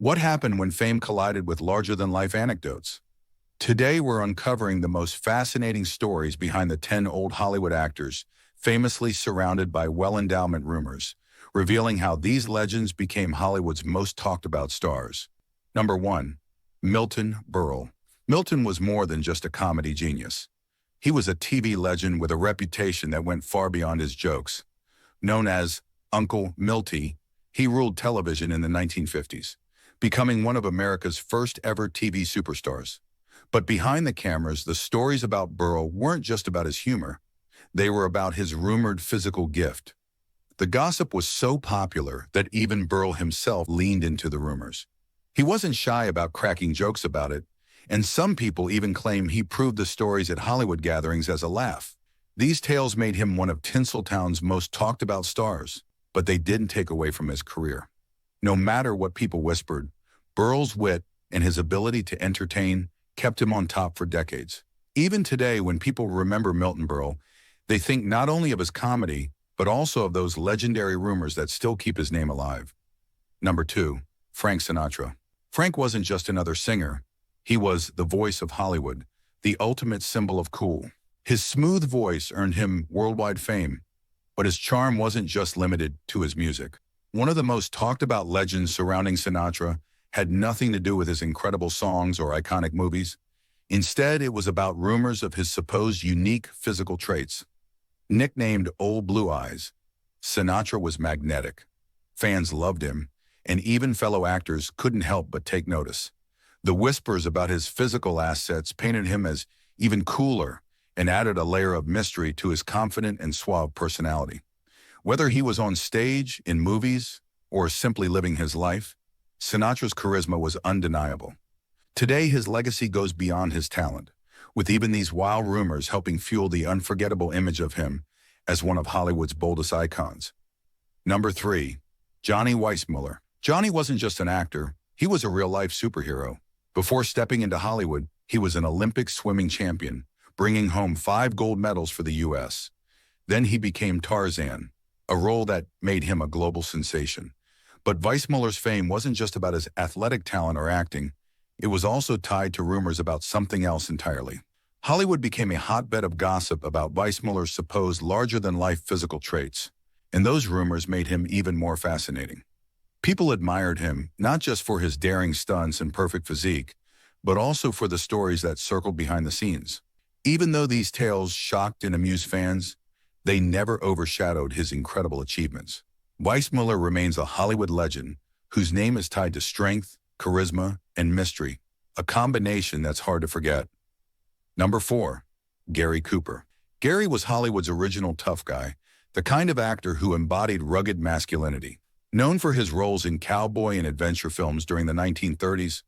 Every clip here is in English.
What happened when fame collided with larger-than-life anecdotes? Today, we're uncovering the most fascinating stories behind the 10 old Hollywood actors, famously surrounded by well-endowment rumors, revealing how these legends became Hollywood's most talked-about stars. Number 1. Milton Burl. Milton was more than just a comedy genius. He was a TV legend with a reputation that went far beyond his jokes. Known as Uncle Milty, he ruled television in the 1950s, becoming one of America's first ever TV superstars. But behind the cameras, the stories about Burl weren't just about his humor. They were about his rumored physical gift. The gossip was so popular that even Burl himself leaned into the rumors. He wasn't shy about cracking jokes about it, and some people even claim he proved the stories at Hollywood gatherings as a laugh. These tales made him one of Tinseltown's most talked about stars, but they didn't take away from his career. No matter what people whispered, Burl's wit and his ability to entertain kept him on top for decades. Even today, when people remember Milton Burl, they think not only of his comedy, but also of those legendary rumors that still keep his name alive. Number 2. Frank Sinatra. Frank wasn't just another singer. He was the voice of Hollywood, the ultimate symbol of cool. His smooth voice earned him worldwide fame, but his charm wasn't just limited to his music. One of the most talked about legends surrounding Sinatra had nothing to do with his incredible songs or iconic movies. Instead, it was about rumors of his supposed unique physical traits. Nicknamed Old Blue Eyes, Sinatra was magnetic. Fans loved him, and even fellow actors couldn't help but take notice. The whispers about his physical assets painted him as even cooler and added a layer of mystery to his confident and suave personality. Whether he was on stage, in movies, or simply living his life, Sinatra's charisma was undeniable. Today, his legacy goes beyond his talent, with even these wild rumors helping fuel the unforgettable image of him as one of Hollywood's boldest icons. Number 3. Johnny Weissmuller. Johnny wasn't just an actor, he was a real-life superhero. Before stepping into Hollywood, he was an Olympic swimming champion, bringing home 5 gold medals for the U.S. Then he became Tarzan, a role that made him a global sensation. But Weissmuller's fame wasn't just about his athletic talent or acting. It was also tied to rumors about something else entirely. Hollywood became a hotbed of gossip about Weissmuller's supposed larger-than-life physical traits, and those rumors made him even more fascinating. People admired him, not just for his daring stunts and perfect physique, but also for the stories that circled behind the scenes. Even though these tales shocked and amused fans, they never overshadowed his incredible achievements. Weissmuller remains a Hollywood legend whose name is tied to strength, charisma, and mystery, a combination that's hard to forget. Number 4. Gary Cooper. Gary was Hollywood's original tough guy, the kind of actor who embodied rugged masculinity. Known for his roles in cowboy and adventure films during the 1930s,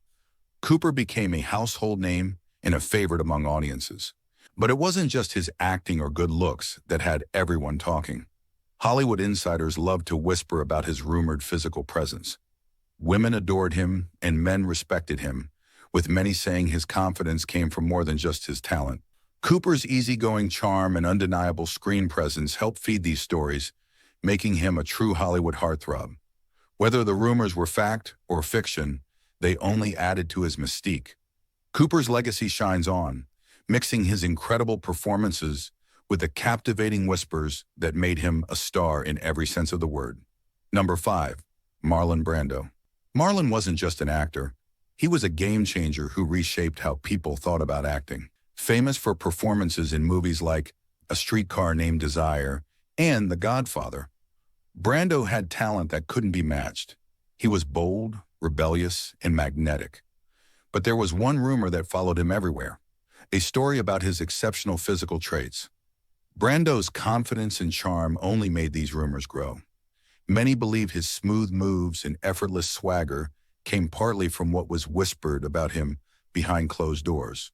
Cooper became a household name and a favorite among audiences. But it wasn't just his acting or good looks that had everyone talking. Hollywood insiders loved to whisper about his rumored physical presence. Women adored him and men respected him, with many saying his confidence came from more than just his talent. Cooper's easygoing charm and undeniable screen presence helped feed these stories, making him a true Hollywood heartthrob. Whether the rumors were fact or fiction, they only added to his mystique. Cooper's legacy shines on, mixing his incredible performances with the captivating whispers that made him a star in every sense of the word. Number 5. Marlon Brando. Marlon wasn't just an actor. He was a game-changer who reshaped how people thought about acting. Famous for performances in movies like A Streetcar Named Desire and The Godfather, Brando had talent that couldn't be matched. He was bold, rebellious, and magnetic. But there was one rumor that followed him everywhere, a story about his exceptional physical traits. Brando's confidence and charm only made these rumors grow. Many believed his smooth moves and effortless swagger came partly from what was whispered about him behind closed doors.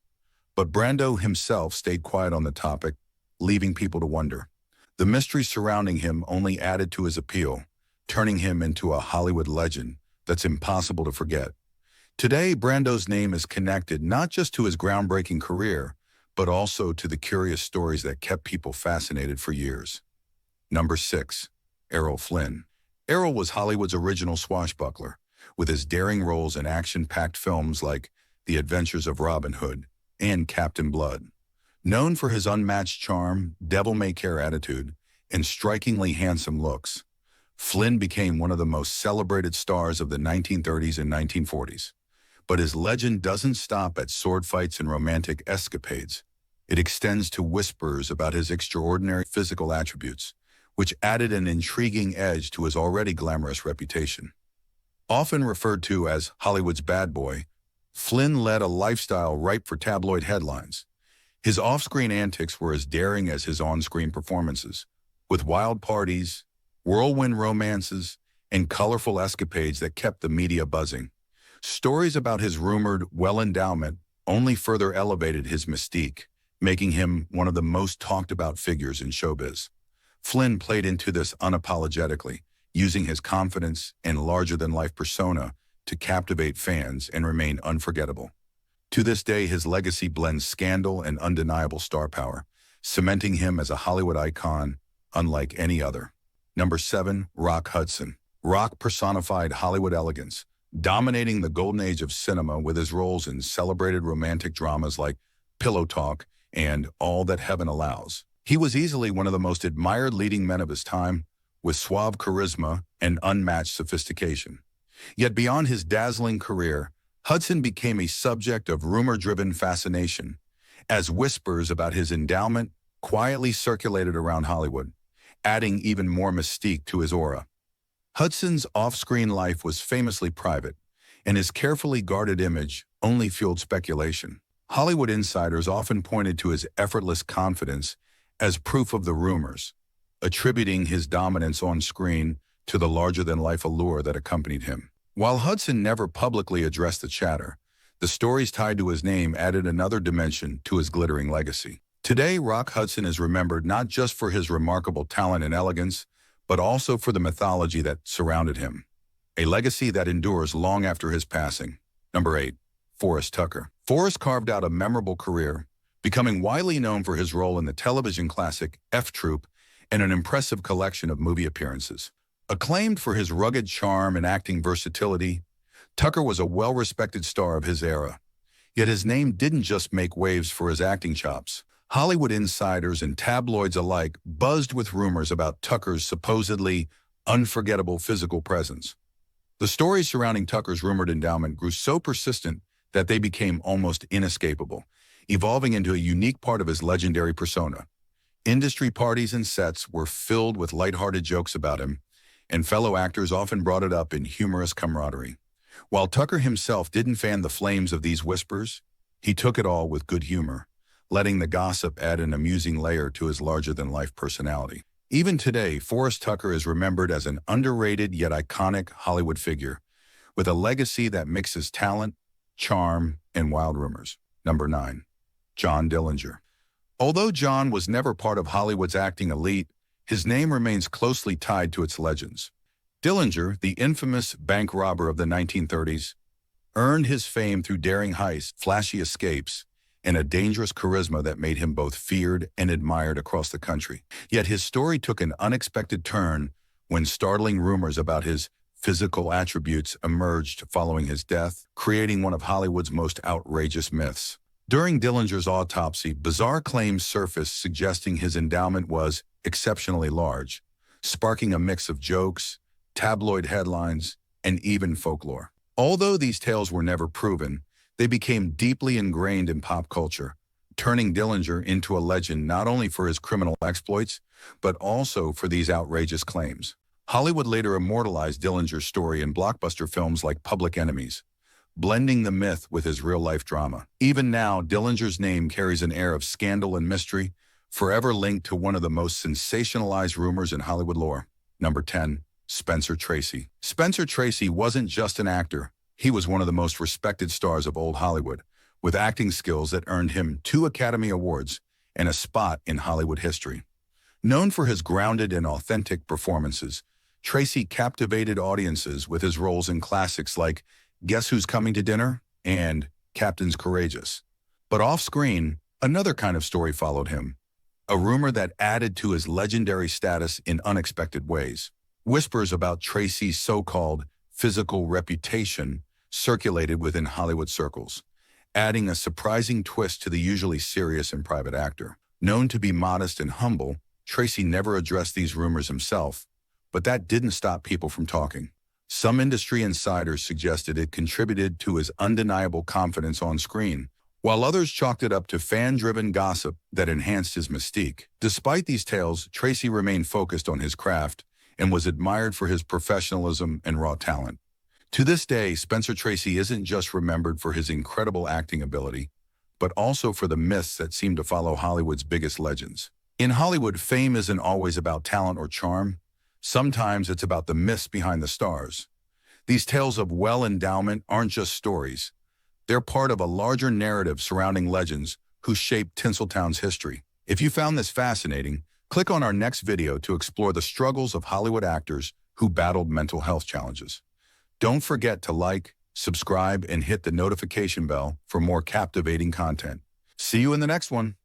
But Brando himself stayed quiet on the topic, leaving people to wonder. The mystery surrounding him only added to his appeal, turning him into a Hollywood legend that's impossible to forget. Today, Brando's name is connected not just to his groundbreaking career, but also to the curious stories that kept people fascinated for years. Number 6. Errol Flynn. Errol was Hollywood's original swashbuckler. with his daring roles in action-packed films like The Adventures of Robin Hood and Captain Blood. Known for his unmatched charm, devil-may-care attitude, and strikingly handsome looks, Flynn became one of the most celebrated stars of the 1930s and 1940s. But his legend doesn't stop at sword fights and romantic escapades. It extends to whispers about his extraordinary physical attributes, which added an intriguing edge to his already glamorous reputation. Often referred to as Hollywood's bad boy, Flynn led a lifestyle ripe for tabloid headlines. His off-screen antics were as daring as his on-screen performances, with wild parties, whirlwind romances, and colorful escapades that kept the media buzzing. Stories about his rumored well-endowment only further elevated his mystique, making him one of the most talked-about figures in showbiz. Flynn played into this unapologetically, using his confidence and larger-than-life persona to captivate fans and remain unforgettable. To this day, his legacy blends scandal and undeniable star power, cementing him as a Hollywood icon unlike any other. Number 7, Rock Hudson. Rock personified Hollywood elegance, dominating the golden age of cinema with his roles in celebrated romantic dramas like Pillow Talk and All That Heaven Allows. He was easily one of the most admired leading men of his time, with suave charisma and unmatched sophistication. Yet beyond his dazzling career, Hudson became a subject of rumor-driven fascination, as whispers about his endowment quietly circulated around Hollywood, adding even more mystique to his aura. Hudson's off-screen life was famously private, and his carefully guarded image only fueled speculation. Hollywood insiders often pointed to his effortless confidence as proof of the rumors, attributing his dominance on screen to the larger-than-life allure that accompanied him. While Hudson never publicly addressed the chatter, the stories tied to his name added another dimension to his glittering legacy. Today, Rock Hudson is remembered not just for his remarkable talent and elegance, but also for the mythology that surrounded him, a legacy that endures long after his passing. Number 8, Forrest Tucker. Forrest carved out a memorable career, becoming widely known for his role in the television classic F Troop and an impressive collection of movie appearances. Acclaimed for his rugged charm and acting versatility, Tucker was a well-respected star of his era. Yet his name didn't just make waves for his acting chops. Hollywood insiders and tabloids alike buzzed with rumors about Tucker's supposedly unforgettable physical presence. The stories surrounding Tucker's rumored endowment grew so persistent that they became almost inescapable, evolving into a unique part of his legendary persona. Industry parties and sets were filled with lighthearted jokes about him, and fellow actors often brought it up in humorous camaraderie. While Tucker himself didn't fan the flames of these whispers, he took it all with good humor, letting the gossip add an amusing layer to his larger-than-life personality. Even today, Forrest Tucker is remembered as an underrated yet iconic Hollywood figure, with a legacy that mixes talent, charm, and wild rumors. Number 9, John Dillinger. Although John was never part of Hollywood's acting elite, his name remains closely tied to its legends. Dillinger, the infamous bank robber of the 1930s, earned his fame through daring heists, flashy escapes, and a dangerous charisma that made him both feared and admired across the country. Yet his story took an unexpected turn when startling rumors about his physical attributes emerged following his death, creating one of Hollywood's most outrageous myths. During Dillinger's autopsy, bizarre claims surfaced suggesting his endowment was exceptionally large, sparking a mix of jokes, tabloid headlines, and even folklore. Although these tales were never proven, they became deeply ingrained in pop culture, turning Dillinger into a legend not only for his criminal exploits, but also for these outrageous claims. Hollywood later immortalized Dillinger's story in blockbuster films like Public Enemies, blending the myth with his real-life drama. Even now, Dillinger's name carries an air of scandal and mystery, forever linked to one of the most sensationalized rumors in Hollywood lore. Number 10, Spencer Tracy. Spencer Tracy wasn't just an actor. He was one of the most respected stars of old Hollywood, with acting skills that earned him 2 Academy Awards and a spot in Hollywood history. Known for his grounded and authentic performances, Tracy captivated audiences with his roles in classics like Guess Who's Coming to Dinner and Captain's Courageous. But off-screen, another kind of story followed him, a rumor that added to his legendary status in unexpected ways. Whispers about Tracy's so-called physical reputation circulated within Hollywood circles, adding a surprising twist to the usually serious and private actor. Known to be modest and humble, Tracy never addressed these rumors himself, but that didn't stop people from talking. Some industry insiders suggested it contributed to his undeniable confidence on screen, while others chalked it up to fan-driven gossip that enhanced his mystique. Despite these tales, Tracy remained focused on his craft and was admired for his professionalism and raw talent. To this day, Spencer Tracy isn't just remembered for his incredible acting ability, but also for the myths that seem to follow Hollywood's biggest legends. In Hollywood, fame isn't always about talent or charm. Sometimes it's about the myths behind the stars. These tales of endowment aren't just stories. They're part of a larger narrative surrounding legends who shaped Tinseltown's history. If you found this fascinating, click on our next video to explore the struggles of Hollywood actors who battled mental health challenges. Don't forget to like, subscribe, and hit the notification bell for more captivating content. See you in the next one.